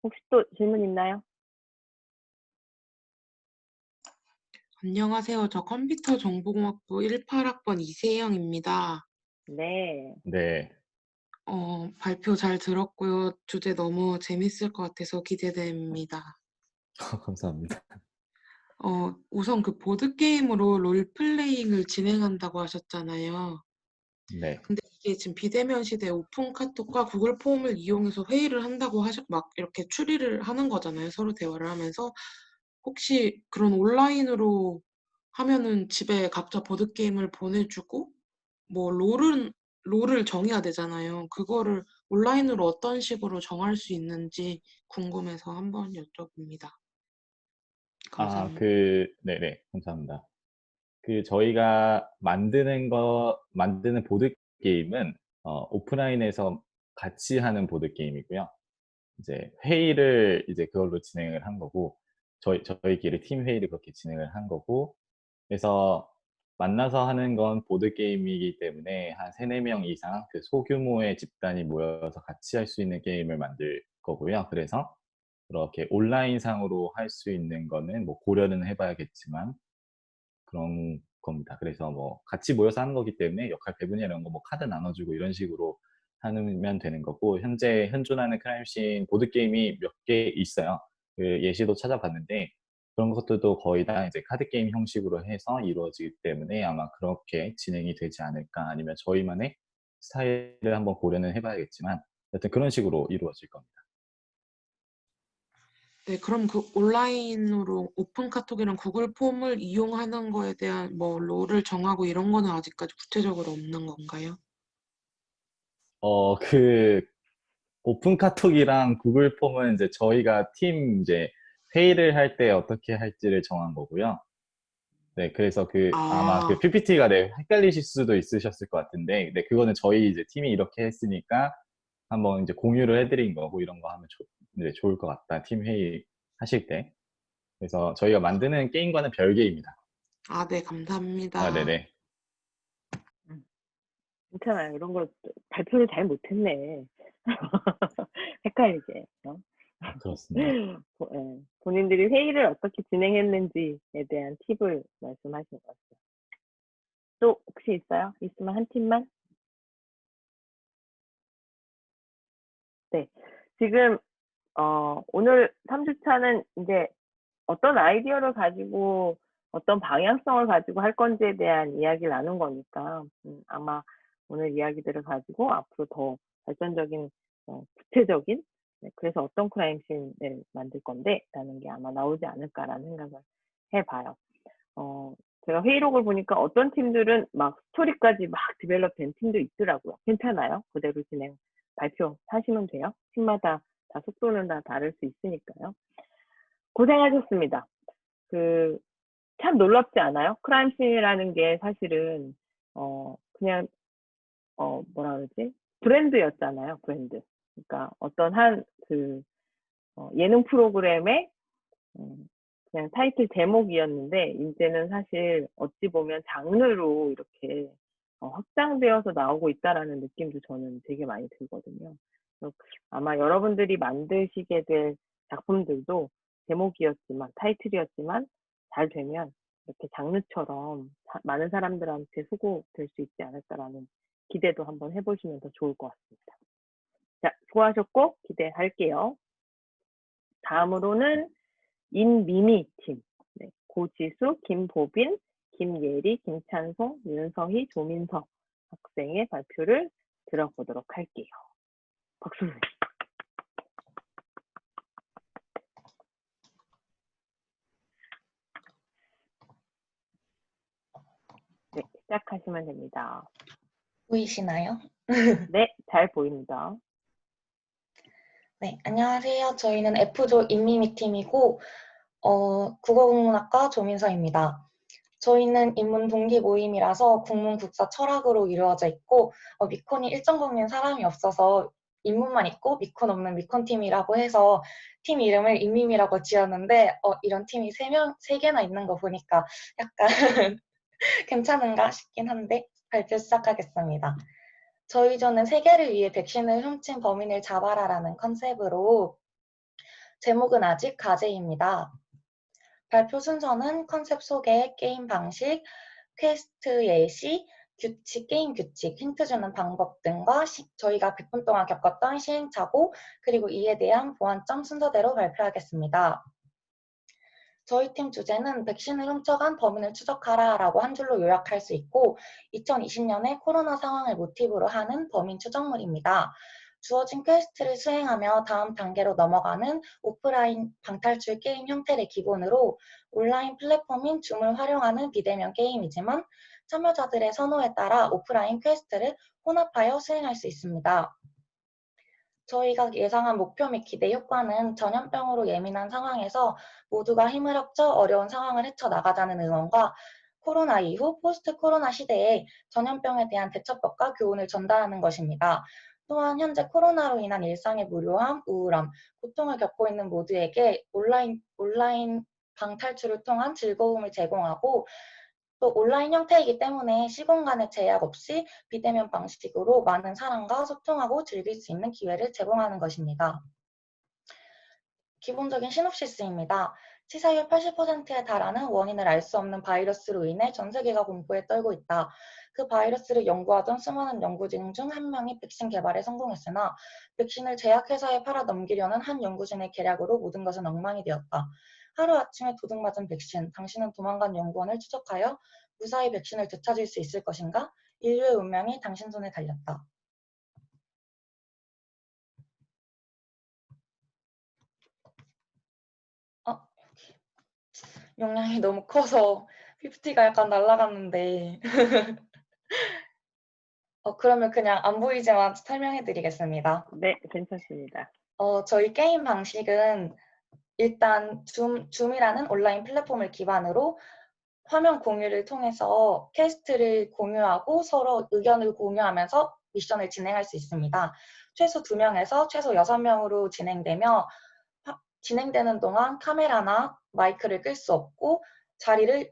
혹시 또 질문 있나요? 안녕하세요. 저 컴퓨터 정보공학부 18학번 이세영입니다. 네. 네. 발표 잘 들었고요. 주제 너무 재밌을 것 같아서 기대됩니다. 감사합니다. 우선 그 보드게임으로 롤플레잉을 진행한다고 하셨잖아요. 네. 근데 이게 지금 비대면 시대 오픈 카톡과 구글 폼을 이용해서 회의를 한다고 막 이렇게 추리를 하는 거잖아요. 서로 대화를 하면서. 혹시 그런 온라인으로 하면은 집에 각자 보드게임을 보내주고, 뭐, 롤을 정해야 되잖아요. 그거를 온라인으로 어떤 식으로 정할 수 있는지 궁금해서 한번 여쭤봅니다. 감사합니다. 네네. 감사합니다. 저희가 만드는 보드게임은, 오프라인에서 같이 하는 보드게임이고요. 이제 회의를 이제 그걸로 진행을 한 거고, 저희끼리 팀 회의를 그렇게 진행을 한 거고, 그래서 만나서 하는 건 보드게임이기 때문에 한 3-4명 이상 소규모의 집단이 모여서 같이 할 수 있는 게임을 만들 거고요. 그래서 그렇게 온라인상으로 할 수 있는 거는 뭐 고려는 해 봐야겠지만 그런 겁니다. 그래서 뭐 같이 모여서 하는 거기 때문에 역할 배분이나 이런 거 뭐 카드 나눠주고 이런 식으로 하면 되는 거고, 현재 현존하는 크라임씬 보드게임이 몇 개 있어요. 예시도 찾아봤는데 그런 것들도 거의 다 이제 카드 게임 형식으로 해서 이루어지기 때문에 아마 그렇게 진행이 되지 않을까, 아니면 저희만의 스타일을 한번 고려는 해 봐야겠지만 여튼 그런 식으로 이루어질 겁니다. 네, 그럼 그 온라인으로 오픈 카톡이랑 구글 폼을 이용하는 거에 대한 뭐 롤을 정하고 이런 거는 아직까지 구체적으로 없는 건가요? 그 오픈 카톡이랑 구글 폼은 이제 저희가 팀 이제 회의를 할 때 어떻게 할지를 정한 거고요. 네, 그래서 아마 아, PPT가 네, 헷갈리실 수도 있으셨을 것 같은데, 네, 그거는 저희 이제 팀이 이렇게 했으니까 한번 이제 공유를 해드린 거고, 이런 거 하면 네, 좋을 것 같다. 팀 회의 하실 때. 그래서 저희가 만드는 게임과는 별개입니다. 네, 아, 감사합니다. 네네. 괜찮아요. 이런 거 발표를 잘 못했네. 헷갈리게. 그렇습니다. 본인들이 회의를 어떻게 진행했는지에 대한 팁을 말씀하신 것 같아요. 또 혹시 있어요? 있으면 한 팀만? 네. 지금 오늘 3주차는 이제 어떤 아이디어를 가지고 어떤 방향성을 가지고 할 건지에 대한 이야기를 나눈 거니까 아마 오늘 이야기들을 가지고 앞으로 더 발전적인 구체적인 그래서 어떤 크라임씬을 만들 건데 라는 게 아마 나오지 않을까라는 생각을 해봐요. 제가 회의록을 보니까 어떤 팀들은 막 스토리까지 막 디벨롭된 팀도 있더라고요. 괜찮아요. 그대로 발표 하시면 돼요. 팀마다 다 속도는 다 다를 수 있으니까요. 고생하셨습니다. 참 놀랍지 않아요? 크라임씬이라는 게 사실은 그냥 뭐라 그러지? 브랜드였잖아요. 브랜드. 그러니까 어떤 예능 프로그램의 그냥 타이틀 제목이었는데 이제는 사실 어찌 보면 장르로 이렇게 확장되어서 나오고 있다라는 느낌도 저는 되게 많이 들거든요. 아마 여러분들이 만드시게 될 작품들도 제목이었지만 타이틀이었지만 잘 되면 이렇게 장르처럼 많은 사람들한테 소구될 수 있지 않을까라는 기대도 한번 해보시면 더 좋을 것 같습니다. 자, 수고하셨고 기대할게요. 다음으로는 인미미 팀. 네, 고지수, 김보빈, 김예리, 김찬송, 윤서희, 조민서 학생의 발표를 들어보도록 할게요. 박수. 네, 시작하시면 됩니다. 보이시나요? 네, 잘 보입니다. 네, 안녕하세요. 저희는 F조 인미미 팀이고 국어국문학과 조민서입니다. 저희는 인문 동기 모임이라서 국문 국사 철학으로 이루어져 있고 미콘이 일정 국민 사람이 없어서 인문만 있고 미콘 없는 미콘 팀이라고 해서 팀 이름을 인미미라고 지었는데 이런 팀이 3개나 있는 거 보니까 약간 괜찮은가 싶긴 한데 발표 시작하겠습니다. 저희 조는 세계를 위해 백신을 훔친 범인을 잡아라라는 컨셉으로 제목은 아직 과제입니다. 발표 순서는 컨셉 소개, 게임 방식, 퀘스트 예시, 규칙, 게임 규칙, 힌트 주는 방법 등과 저희가 100분 동안 겪었던 시행착오, 그리고 이에 대한 보완점 순서대로 발표하겠습니다. 저희 팀 주제는 백신을 훔쳐간 범인을 추적하라 라고 한 줄로 요약할 수 있고 2020년의 코로나 상황을 모티브로 하는 범인 추적물입니다. 주어진 퀘스트를 수행하며 다음 단계로 넘어가는 오프라인 방탈출 게임 형태를 기본으로 온라인 플랫폼인 줌을 활용하는 비대면 게임이지만 참여자들의 선호에 따라 오프라인 퀘스트를 혼합하여 수행할 수 있습니다. 저희가 예상한 목표 및 기대 효과는 전염병으로 예민한 상황에서 모두가 힘을 합쳐 어려운 상황을 헤쳐나가자는 응원과 코로나 이후 포스트 코로나 시대에 전염병에 대한 대처법과 교훈을 전달하는 것입니다. 또한 현재 코로나로 인한 일상의 무료함, 우울함, 고통을 겪고 있는 모두에게 온라인 방탈출을 통한 즐거움을 제공하고 또 온라인 형태이기 때문에 시공간의 제약 없이 비대면 방식으로 많은 사람과 소통하고 즐길 수 있는 기회를 제공하는 것입니다. 기본적인 시놉시스입니다. 치사율 80%에 달하는 원인을 알 수 없는 바이러스로 인해 전 세계가 공포에 떨고 있다. 그 바이러스를 연구하던 수많은 연구진 중 한 명이 백신 개발에 성공했으나 백신을 제약회사에 팔아 넘기려는 한 연구진의 계략으로 모든 것은 엉망이 되었다. 하루아침에 도둑맞은 백신, 당신은 도망간 연구원을 추적하여 무사히 백신을 되찾을 수 있을 것인가? 인류의 운명이 당신 손에 달렸다. 용량이 너무 커서 PPT가 약간 날아갔는데 그러면 그냥 안 보이지만 설명해 드리겠습니다. 네, 괜찮습니다. 저희 게임 방식은 일단 줌이라는 온라인 플랫폼을 기반으로 화면 공유를 통해서 퀘스트를 공유하고 서로 의견을 공유하면서 미션을 진행할 수 있습니다. 최소 2명에서 최소 6명으로 진행되며 진행되는 동안 카메라나 마이크를 끌 수 없고 자리를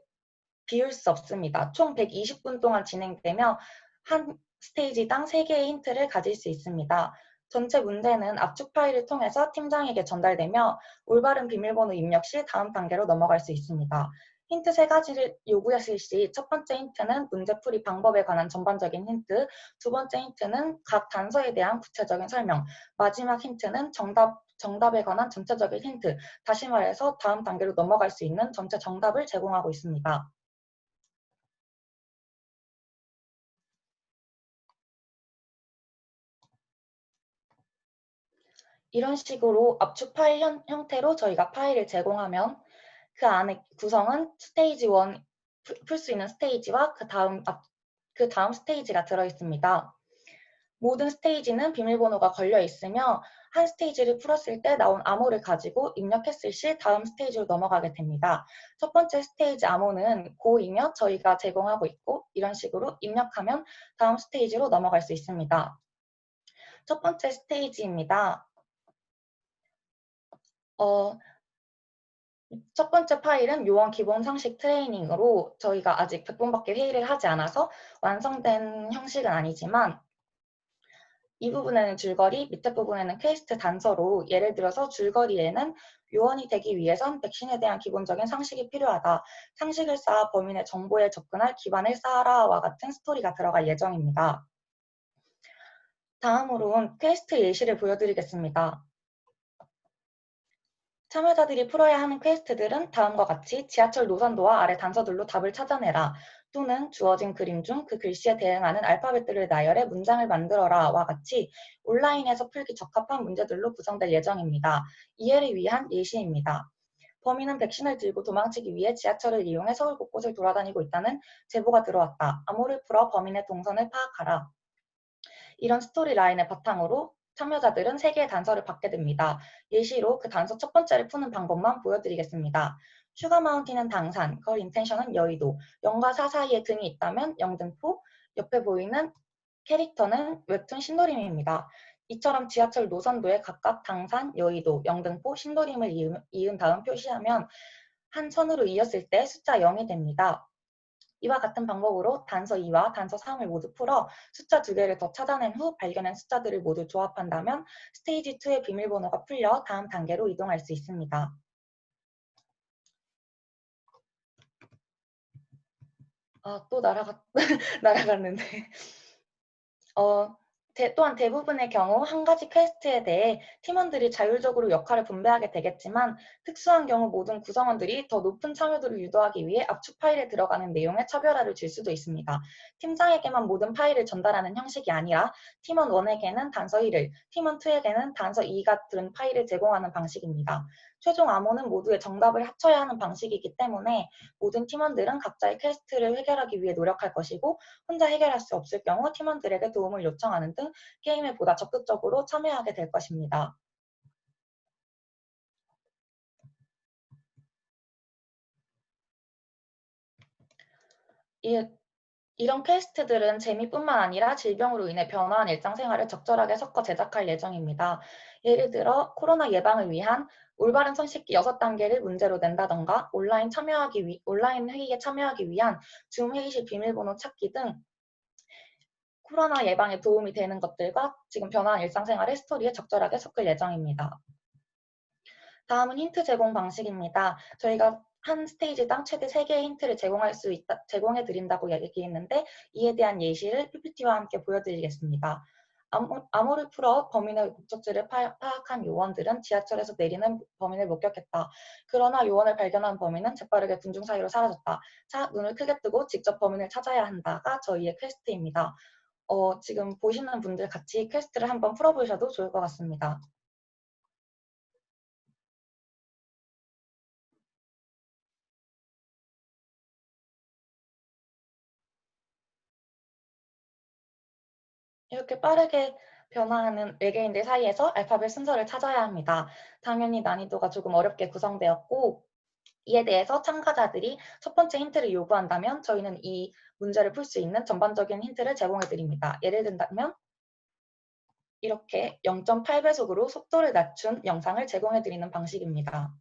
비울 수 없습니다. 총 120분 동안 진행되며 한 스테이지당 3개의 힌트를 가질 수 있습니다. 전체 문제는 압축 파일을 통해서 팀장에게 전달되며 올바른 비밀번호 입력 시 다음 단계로 넘어갈 수 있습니다. 힌트 3가지를 요구하실 시 첫 번째 힌트는 문제풀이 방법에 관한 전반적인 힌트, 두 번째 힌트는 각 단서에 대한 구체적인 설명, 마지막 힌트는 정답에 관한 전체적인 힌트, 다시 말해서 다음 단계로 넘어갈 수 있는 전체 정답을 제공하고 있습니다. 이런 식으로 압축 파일 형태로 저희가 파일을 제공하면 그 안에 구성은 스테이지 1 풀 수 있는 스테이지와 그 다음 스테이지가 들어있습니다. 모든 스테이지는 비밀번호가 걸려 있으며 한 스테이지를 풀었을 때 나온 암호를 가지고 입력했을 시 다음 스테이지로 넘어가게 됩니다. 첫 번째 스테이지 암호는 고이며 저희가 제공하고 있고 이런 식으로 입력하면 다음 스테이지로 넘어갈 수 있습니다. 첫 번째 스테이지입니다. 첫 번째 파일은 요원 기본 상식 트레이닝으로 저희가 아직 100분밖에 회의를 하지 않아서 완성된 형식은 아니지만 이 부분에는 줄거리, 밑에 부분에는 퀘스트 단서로 예를 들어서 줄거리에는 요원이 되기 위해선 백신에 대한 기본적인 상식이 필요하다. 상식을 쌓아 범인의 정보에 접근할 기반을 쌓아라와 같은 스토리가 들어갈 예정입니다. 다음으로는 퀘스트 예시를 보여드리겠습니다. 참여자들이 풀어야 하는 퀘스트들은 다음과 같이 지하철 노선도와 아래 단서들로 답을 찾아내라 또는 주어진 그림 중 그 글씨에 대응하는 알파벳들을 나열해 문장을 만들어라와 같이 온라인에서 풀기 적합한 문제들로 구성될 예정입니다. 이해를 위한 예시입니다. 범인은 백신을 들고 도망치기 위해 지하철을 이용해 서울 곳곳을 돌아다니고 있다는 제보가 들어왔다. 암호를 풀어 범인의 동선을 파악하라. 이런 스토리라인을 바탕으로 참여자들은 3개의 단서를 받게 됩니다. 예시로 그 단서 첫 번째를 푸는 방법만 보여드리겠습니다. 슈가 마운틴은 당산, 걸 인텐션은 여의도, 0과 4 사이에 등이 있다면 영등포, 옆에 보이는 캐릭터는 웹툰 신도림입니다. 이처럼 지하철 노선도에 각각 당산, 여의도, 영등포, 신도림을 이은 다음 표시하면 한 선으로 이었을 때 숫자 0이 됩니다. 이와 같은 방법으로 단서 2와 단서 3을 모두 풀어 숫자 2개를 더 찾아낸 후 발견한 숫자들을 모두 조합한다면 스테이지 2의 비밀번호가 풀려 다음 단계로 이동할 수 있습니다. 또 날아갔는데. 또한 대부분의 경우 한 가지 퀘스트에 대해 팀원들이 자율적으로 역할을 분배하게 되겠지만 특수한 경우 모든 구성원들이 더 높은 참여도를 유도하기 위해 압축 파일에 들어가는 내용에 차별화를 줄 수도 있습니다. 팀장에게만 모든 파일을 전달하는 형식이 아니라 팀원 1에게는 단서 1을, 팀원 2에게는 단서 2가 들은 파일을 제공하는 방식입니다. 최종 암호는 모두의 정답을 합쳐야 하는 방식이기 때문에 모든 팀원들은 각자의 퀘스트를 해결하기 위해 노력할 것이고 혼자 해결할 수 없을 경우 팀원들에게 도움을 요청하는 등 게임에 보다 적극적으로 참여하게 될 것입니다. 이런 퀘스트들은 재미뿐만 아니라 질병으로 인해 변화한 일상생활을 적절하게 섞어 제작할 예정입니다. 예를 들어 코로나 예방을 위한 올바른 손 씻기 6단계를 문제로 낸다던가 온라인 회의에 참여하기 위한 줌 회의실 비밀번호 찾기 등 코로나 예방에 도움이 되는 것들과 지금 변화한 일상생활의 스토리에 적절하게 섞을 예정입니다. 다음은 힌트 제공 방식입니다. 저희가 한 스테이지당 최대 3개의 힌트를 제공해 드린다고 얘기했는데 이에 대한 예시를 PPT와 함께 보여드리겠습니다. 암호를 풀어 범인의 목적지를 파악한 요원들은 지하철에서 내리는 범인을 목격했다. 그러나 요원을 발견한 범인은 재빠르게 군중 사이로 사라졌다. 자, 눈을 크게 뜨고 직접 범인을 찾아야 한다가 저희의 퀘스트입니다. 지금 보시는 분들 같이 퀘스트를 한번 풀어보셔도 좋을 것 같습니다. 이렇게 빠르게 변화하는 외계인들 사이에서 알파벳 순서를 찾아야 합니다. 당연히 난이도가 조금 어렵게 구성되었고 이에 대해서 참가자들이 첫 번째 힌트를 요구한다면 저희는 이 문제를 풀 수 있는 전반적인 힌트를 제공해 드립니다. 예를 들면 이렇게 0.8배속으로 속도를 낮춘 영상을 제공해 드리는 방식입니다.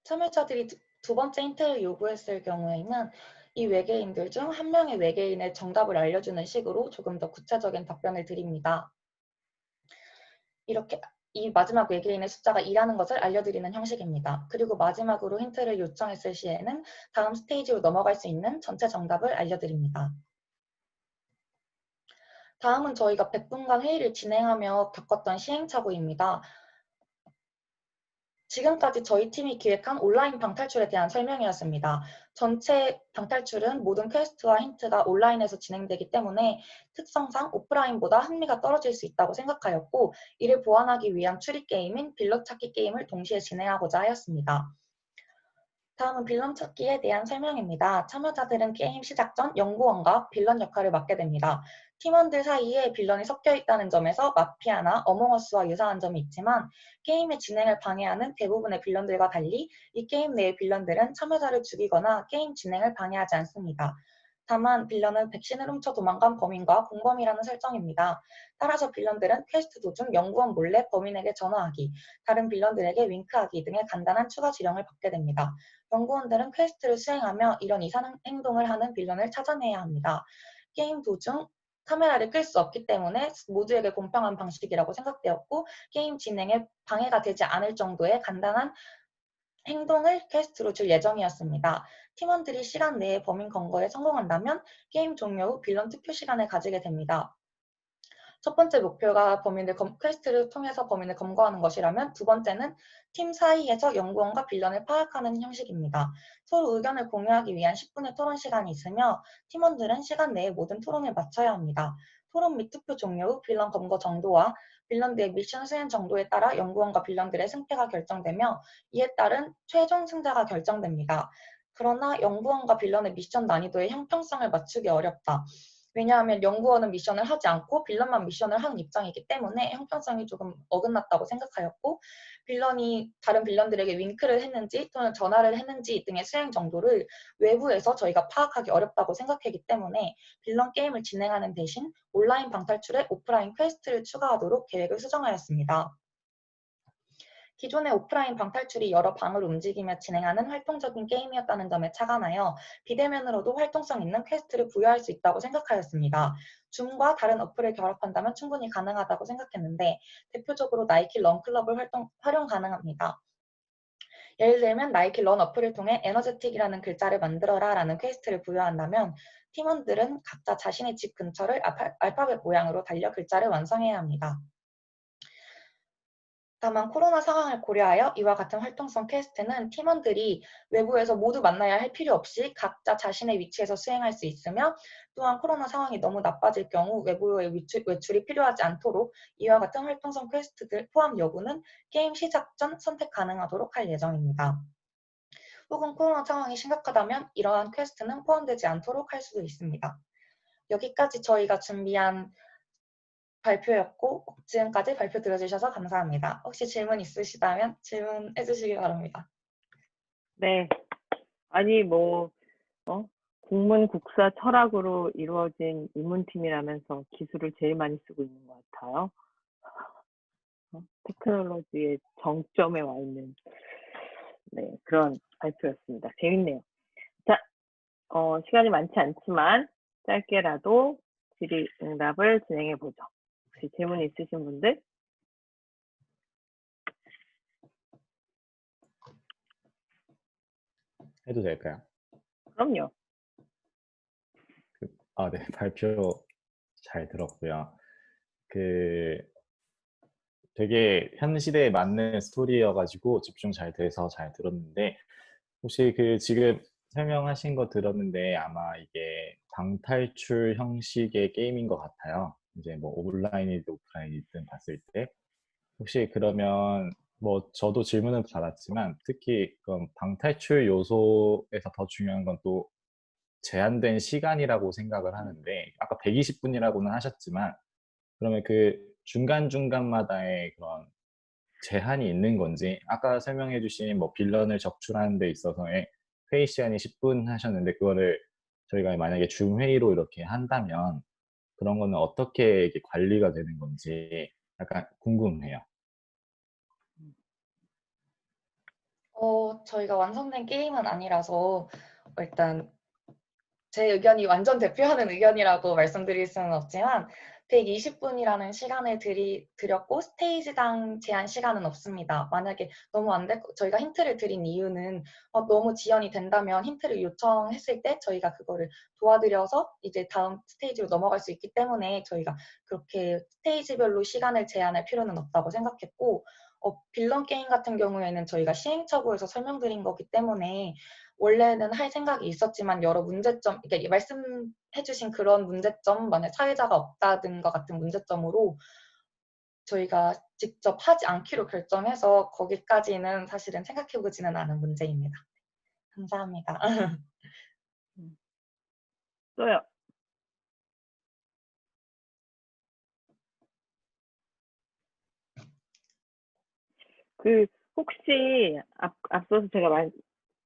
참여자들이 두 번째 힌트를 요구했을 경우에는 이 외계인들 중 한 명의 외계인의 정답을 알려주는 식으로 조금 더 구체적인 답변을 드립니다. 이렇게 이 마지막 외계인의 숫자가 2라는 것을 알려드리는 형식입니다. 그리고 마지막으로 힌트를 요청했을 시에는 다음 스테이지로 넘어갈 수 있는 전체 정답을 알려드립니다. 다음은 저희가 100분간 회의를 진행하며 겪었던 시행착오입니다. 지금까지 저희 팀이 기획한 온라인 방탈출에 대한 설명이었습니다. 전체 방탈출은 모든 퀘스트와 힌트가 온라인에서 진행되기 때문에 특성상 오프라인보다 흥미가 떨어질 수 있다고 생각하였고 이를 보완하기 위한 추리 게임인 빌런 찾기 게임을 동시에 진행하고자 하였습니다. 다음은 빌런 찾기에 대한 설명입니다. 참여자들은 게임 시작 전 연구원과 빌런 역할을 맡게 됩니다. 팀원들 사이에 빌런이 섞여 있다는 점에서 마피아나 어몽어스와 유사한 점이 있지만 게임의 진행을 방해하는 대부분의 빌런들과 달리 이 게임 내의 빌런들은 참여자를 죽이거나 게임 진행을 방해하지 않습니다. 다만 빌런은 백신을 훔쳐 도망간 범인과 공범이라는 설정입니다. 따라서 빌런들은 퀘스트 도중 연구원 몰래 범인에게 전화하기, 다른 빌런들에게 윙크하기 등의 간단한 추가 지령을 받게 됩니다. 연구원들은 퀘스트를 수행하며 이런 이상 행동을 하는 빌런을 찾아내야 합니다. 게임 도중 카메라를 끌 수 없기 때문에 모두에게 공평한 방식이라고 생각되었고 게임 진행에 방해가 되지 않을 정도의 간단한 행동을 퀘스트로 줄 예정이었습니다. 팀원들이 시간 내에 범인 검거에 성공한다면 게임 종료 후 빌런 투표 시간을 가지게 됩니다. 첫 번째 목표가 퀘스트를 통해서 범인을 검거하는 것이라면 두 번째는 팀 사이에서 연구원과 빌런을 파악하는 형식입니다. 서로 의견을 공유하기 위한 10분의 토론 시간이 있으며 팀원들은 시간 내에 모든 토론을 마쳐야 합니다. 토론 및 투표 종료 후 빌런 검거 정도와 빌런들의 미션 수행 정도에 따라 연구원과 빌런들의 승패가 결정되며 이에 따른 최종 승자가 결정됩니다. 그러나 연구원과 빌런의 미션 난이도의 형평성을 맞추기 어렵다. 왜냐하면 연구원은 미션을 하지 않고 빌런만 미션을 하는 입장이기 때문에 형평성이 조금 어긋났다고 생각하였고 빌런이 다른 빌런들에게 윙크를 했는지 또는 전화를 했는지 등의 수행 정도를 외부에서 저희가 파악하기 어렵다고 생각하기 때문에 빌런 게임을 진행하는 대신 온라인 방탈출에 오프라인 퀘스트를 추가하도록 계획을 수정하였습니다. 기존의 오프라인 방탈출이 여러 방을 움직이며 진행하는 활동적인 게임이었다는 점에 착안하여 비대면으로도 활동성 있는 퀘스트를 부여할 수 있다고 생각하였습니다. 줌과 다른 어플을 결합한다면 충분히 가능하다고 생각했는데 대표적으로 나이키 런클럽을 활용 가능합니다. 예를 들면 나이키 런 어플을 통해 에너제틱이라는 글자를 만들어라 라는 퀘스트를 부여한다면 팀원들은 각자 자신의 집 근처를 알파벳 모양으로 달려 글자를 완성해야 합니다. 다만 코로나 상황을 고려하여 이와 같은 활동성 퀘스트는 팀원들이 외부에서 모두 만나야 할 필요 없이 각자 자신의 위치에서 수행할 수 있으며 또한 코로나 상황이 너무 나빠질 경우 외부의 외출이 필요하지 않도록 이와 같은 활동성 퀘스트들 포함 여부는 게임 시작 전 선택 가능하도록 할 예정입니다. 혹은 코로나 상황이 심각하다면 이러한 퀘스트는 포함되지 않도록 할 수도 있습니다. 여기까지 저희가 준비한 발표였고 지금까지 발표 들어주셔서 감사합니다. 혹시 질문 있으시다면 질문해 주시기 바랍니다. 네. 아니, 국문 국사 철학으로 이루어진 인문팀이라면서 기술을 제일 많이 쓰고 있는 것 같아요. 테크놀로지의 정점에 와 있는, 네, 그런 발표였습니다. 재밌네요. 자, 시간이 많지 않지만 짧게라도 질의응답을 진행해 보죠. 혹시 질문 있으신 분들? 해도 될까요? 그럼요. 네, 발표 잘 들었고요. 되게 현 시대에 맞는 스토리여가지고 집중 잘 돼서 잘 들었는데, 혹시 지금 설명하신 거 들었는데 아마 이게 방탈출 형식의 게임인 것 같아요. 이제 뭐 온라인이든 오프라인이든 봤을 때. 혹시 그러면 저도 질문은 받았지만 특히 그럼 방탈출 요소에서 더 중요한 건 또 제한된 시간이라고 생각을 하는데, 아까 120분이라고는 하셨지만 그러면 중간중간마다의 그런 제한이 있는 건지, 아까 설명해 주신 빌런을 적출하는 데 있어서의 회의 시간이 10분 하셨는데 그거를 저희가 만약에 줌 회의로 이렇게 한다면 그런 거는 어떻게 이게 관리가 되는 건지 약간 궁금해요. 저희가 완성된 게임은 아니라서 일단 제 의견이 완전 대표하는 의견이라고 말씀드릴 수는 없지만 120분이라는 시간을 드렸고 스테이지당 제한 시간은 없습니다. 만약에 너무 안 될, 저희가 힌트를 드린 이유는 너무 지연이 된다면 힌트를 요청했을 때 저희가 그거를 도와드려서 이제 다음 스테이지로 넘어갈 수 있기 때문에 저희가 그렇게 스테이지별로 시간을 제한할 필요는 없다고 생각했고 빌런 게임 같은 경우에는 저희가 시행착오에서 설명드린 거기 때문에 원래는 할 생각이 있었지만 여러 문제점, 그러니까 말씀해주신 그런 문제점, 만약 사회자가 없다든가 같은 문제점으로 저희가 직접 하지 않기로 결정해서 거기까지는 사실은 생각해보지는 않은 문제입니다. 감사합니다. 또요. 혹시 앞서서 제가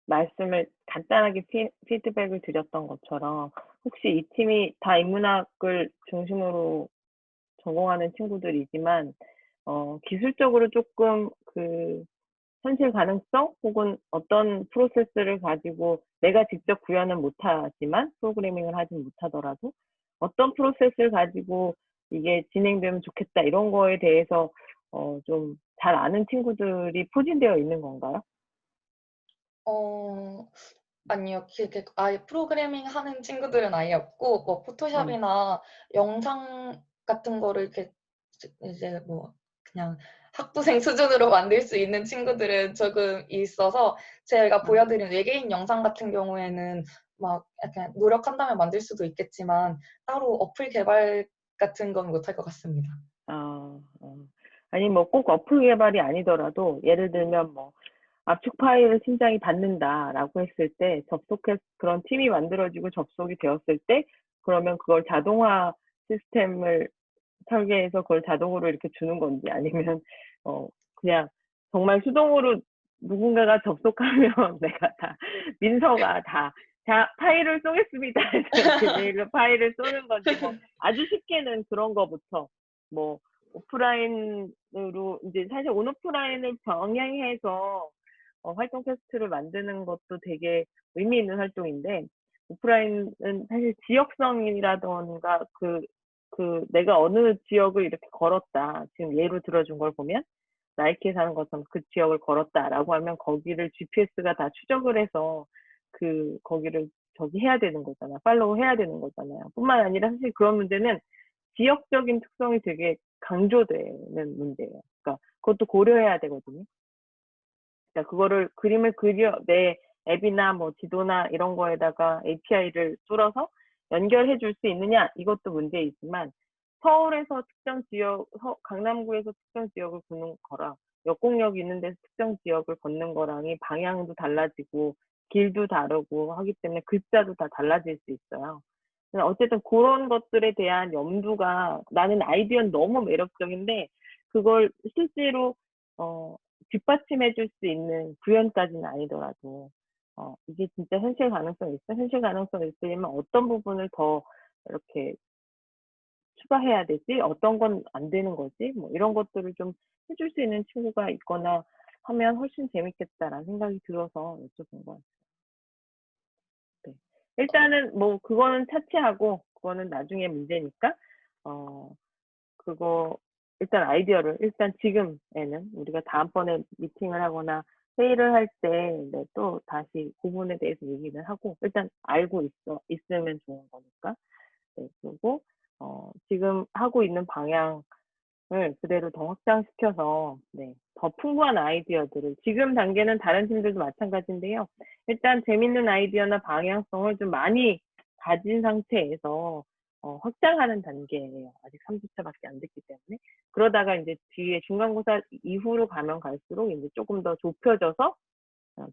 말씀을 간단하게 피드백을 드렸던 것처럼 혹시 이 팀이 다 인문학을 중심으로 전공하는 친구들이지만 기술적으로 조금 현실 가능성 혹은 어떤 프로세스를 가지고 내가 직접 구현은 못하지만 프로그래밍을 하진 못하더라도 어떤 프로세스를 가지고 이게 진행되면 좋겠다 이런 거에 대해서 좀 잘 아는 친구들이 포진되어 있는 건가요? 어, 아니요. 그게 아예 프로그래밍 하는 친구들은 아예 없고, 뭐, 포토샵이나 영상 같은 거를 이렇게 이제 뭐, 그냥 학부생 수준으로 만들 수 있는 친구들은 조금 있어서, 제가 보여드린 외계인 영상 같은 경우에는 막 약간 노력한다면 만들 수도 있겠지만, 따로 어플 개발 같은 건 못할 것 같습니다. 아니 뭐 꼭 어플 개발이 아니더라도 예를 들면 뭐 압축 파일을 팀장이 받는다라고 했을 때 그런 팀이 만들어지고 접속이 되었을 때 그러면 그걸 자동화 시스템을 설계해서 그걸 자동으로 이렇게 주는 건지 아니면 그냥 정말 수동으로 누군가가 접속하면 내가 다 민서가 다 자, 파일을 쏘겠습니다 해서 이렇게 메일로 파일을 쏘는 건지 뭐 아주 쉽게는 그런 거부터 뭐 오프라인으로 이제 사실 온오프라인을 병행해서 활동 테스트를 만드는 것도 되게 의미 있는 활동인데 오프라인은 사실 지역성이라던가 내가 어느 지역을 이렇게 걸었다. 지금 예로 들어준 걸 보면 나이키에 사는 것처럼 그 지역을 걸었다라고 하면 거기를 GPS가 다 추적을 해서 거기를 저기 해야 되는 거잖아. 팔로우 해야 되는 거잖아요. 뿐만 아니라 사실 그런 문제는 지역적인 특성이 되게 강조되는 문제예요. 그러니까 그것도 고려해야 되거든요. 그러니까 그거를 그림을 내 앱이나 뭐 지도나 이런 거에다가 API를 뚫어서 연결해 줄 수 있느냐 이것도 문제이지만 서울에서 특정 지역, 강남구에서 특정 지역을 걷는 거랑 역곡역 있는 데서 특정 지역을 걷는 거랑이 방향도 달라지고 길도 다르고 하기 때문에 글자도 다 달라질 수 있어요. 어쨌든 그런 것들에 대한 염두가 나는 아이디어는 너무 매력적인데 그걸 실제로 뒷받침해 줄 수 있는 구현까지는 아니더라도 이게 진짜 현실 가능성이 있어? 현실 가능성이 있으려면 어떤 부분을 더 이렇게 추가해야 되지? 어떤 건 안 되는 거지? 뭐 이런 것들을 좀 해줄 수 있는 친구가 있거나 하면 훨씬 재밌겠다라는 생각이 들어서 여쭤본 것 같아요. 네. 일단은 뭐 그거는 차치하고 그거는 나중에 문제니까 그거 일단 아이디어를 일단 지금에는 우리가 다음번에 미팅을 하거나 회의를 할 때 또 다시 그 부분에 대해서 얘기를 하고 일단 알고 있으면 좋은 거니까. 네, 그리고 지금 하고 있는 방향을 그대로 더 확장시켜서 더 풍부한 아이디어들을 지금 단계는 다른 팀들도 마찬가지인데요. 일단 재밌는 아이디어나 방향성을 좀 많이 가진 상태에서 확장하는 단계예요. 아직 3주차밖에 안 됐기 때문에. 그러다가 이제 뒤에 중간고사 이후로 가면 갈수록 이제 조금 더 좁혀져서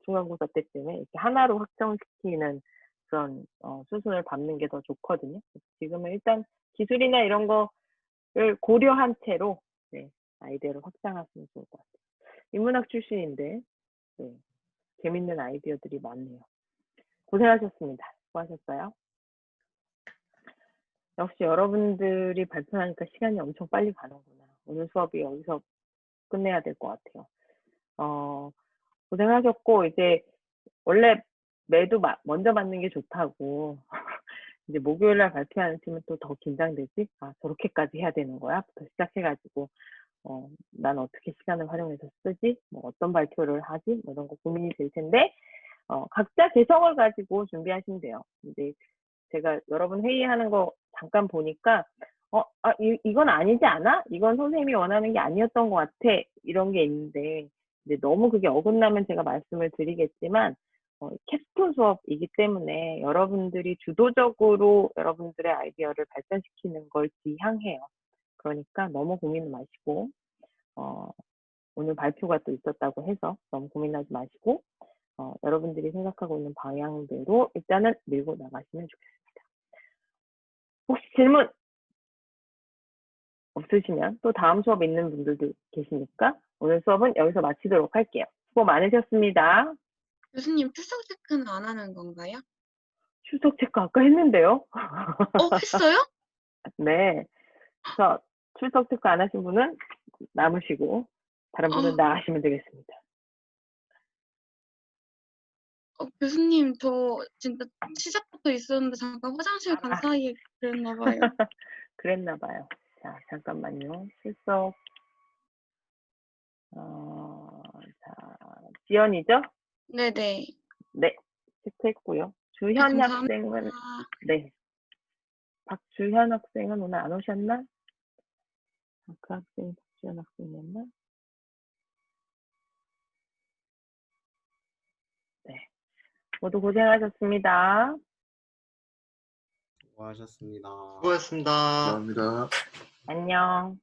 중간고사 때쯤에 이렇게 하나로 확정시키는 그런 수순을 밟는 게 더 좋거든요. 지금은 일단 기술이나 이런 거를 고려한 채로 아이디어를 확장하시면 좋을 것 같아요. 인문학 출신인데 재밌는 아이디어들이 많네요. 고생하셨습니다. 수고하셨어요. 역시 여러분들이 발표하니까 시간이 엄청 빨리 가는구나. 오늘 수업이 여기서 끝내야 될 것 같아요. 고생하셨고 이제 원래 매도 먼저 받는 게 좋다고 이제 목요일날 발표하는 팀은 또 더 긴장되지? 저렇게까지 해야 되는 거야? 부터 시작해가지고 난 어떻게 시간을 활용해서 쓰지? 뭐 어떤 발표를 하지? 뭐 이런 거 고민이 될 텐데 각자 개성을 가지고 준비하시면 돼요. 이제 제가 여러분 회의하는 거 잠깐 보니까 이건 아니지 않아? 이건 선생님이 원하는 게 아니었던 것 같아. 이런 게 있는데 이제 너무 그게 어긋나면 제가 말씀을 드리겠지만 캡스톤 수업이기 때문에 여러분들이 주도적으로 여러분들의 아이디어를 발전시키는 걸 지향해요. 그러니까 너무 고민을 마시고 오늘 발표가 또 있었다고 해서 너무 고민하지 마시고 여러분들이 생각하고 있는 방향대로 일단은 밀고 나가시면 좋겠습니다. 혹시 질문 없으시면 또 다음 수업 있는 분들도 계시니까 오늘 수업은 여기서 마치도록 할게요. 수고 많으셨습니다. 교수님 출석 체크는 안 하는 건가요? 출석 체크 아까 했는데요. 했어요? 네. 그래서 출석 체크 안 하신 분은 남으시고 다른 분은 나가시면 되겠습니다. 교수님, 저 진짜 시작부터 있었는데 잠깐 화장실 간 사이에 그랬나 봐요. 그랬나 봐요. 자, 잠깐만요. 출석. 자, 지연이죠? 네네. 네, 체크했고요. 주현 감사합니다. 학생은, 네. 박주현 학생은 오늘 안 오셨나? 그 학생이 박주현 학생이었나? 네. 모두 고생하셨습니다. 수고하셨습니다. 수고하셨습니다. 감사합니다. 안녕.